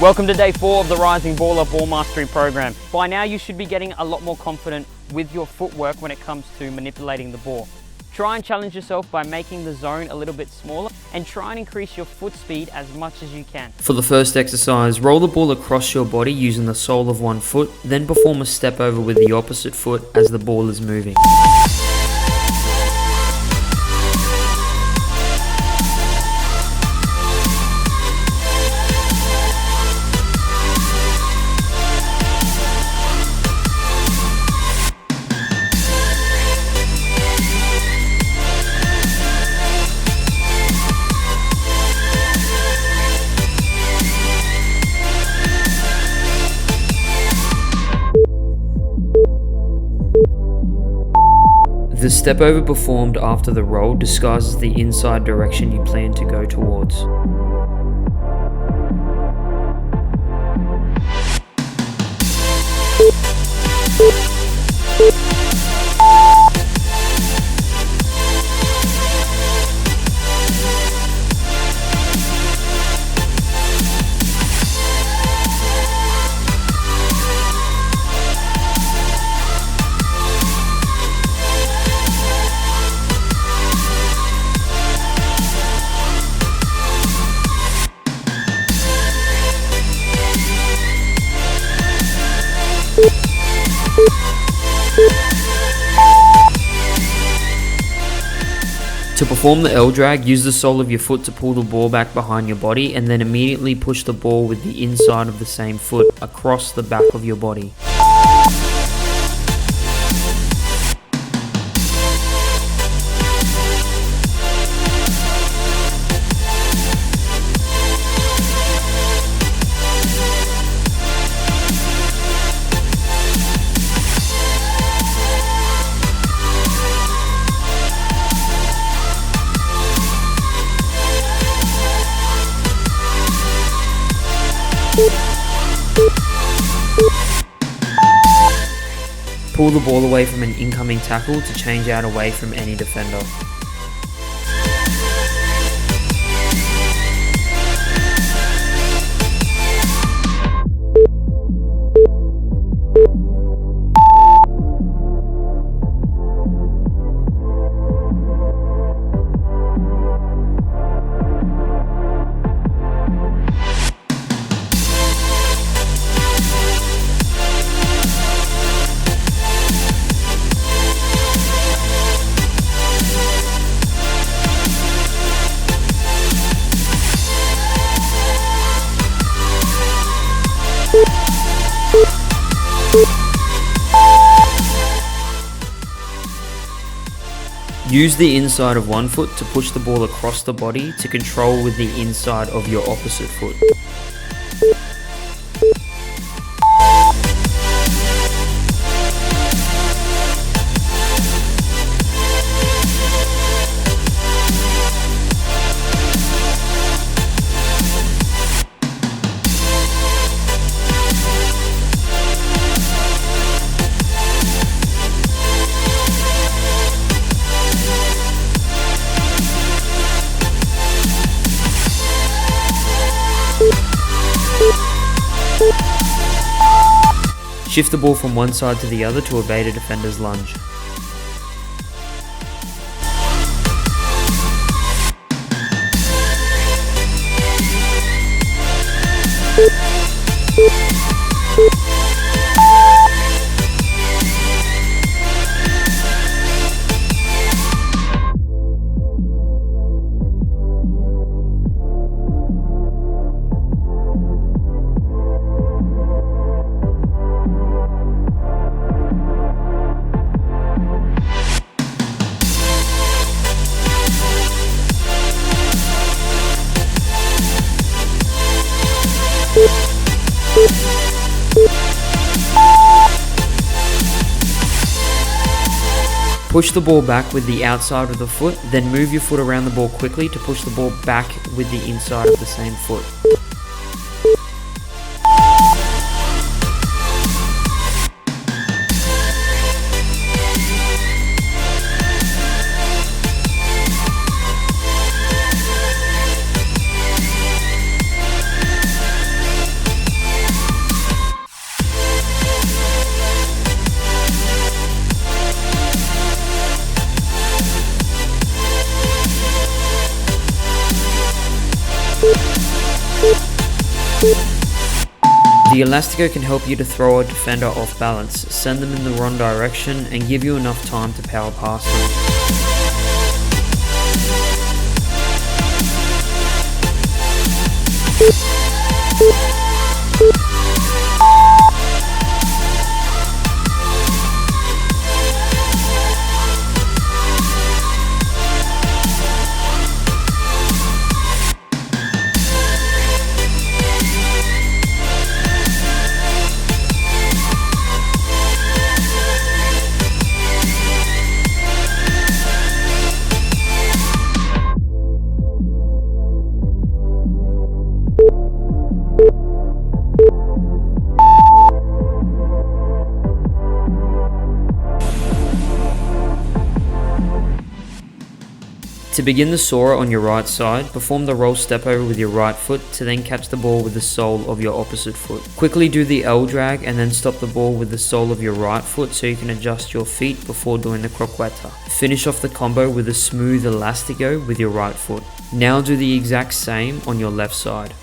Welcome to day 4 of the Rising Baller Ball Mastery program. By now you should be getting a lot more confident with your footwork when it comes to manipulating the ball. Try and challenge yourself by making the zone a little bit smaller and try and increase your foot speed as much as you can. For the first exercise, roll the ball across your body using the sole of one foot, then perform a step over with the opposite foot as the ball is moving. The step over performed after the roll disguises the inside direction you plan to go towards. To perform the L drag, use the sole of your foot to pull the ball back behind your body and then immediately push the ball with the inside of the same foot across the back of your body. Pull the ball away from an incoming tackle to change out away from any defender. Use the inside of one foot to push the ball across the body to control with the inside of your opposite foot. Shift the ball from one side to the other to evade a defender's lunge. Push the ball back with the outside of the foot, then move your foot around the ball quickly to push the ball back with the inside of the same foot. The elastico can help you to throw a defender off balance, send them in the wrong direction, and give you enough time to power past them. To begin the Soarer on your right side, perform the roll step over with your right foot to then catch the ball with the sole of your opposite foot. Quickly do the L drag and then stop the ball with the sole of your right foot so you can adjust your feet before doing the croqueta. Finish off the combo with a smooth elastico with your right foot. Now do the exact same on your left side.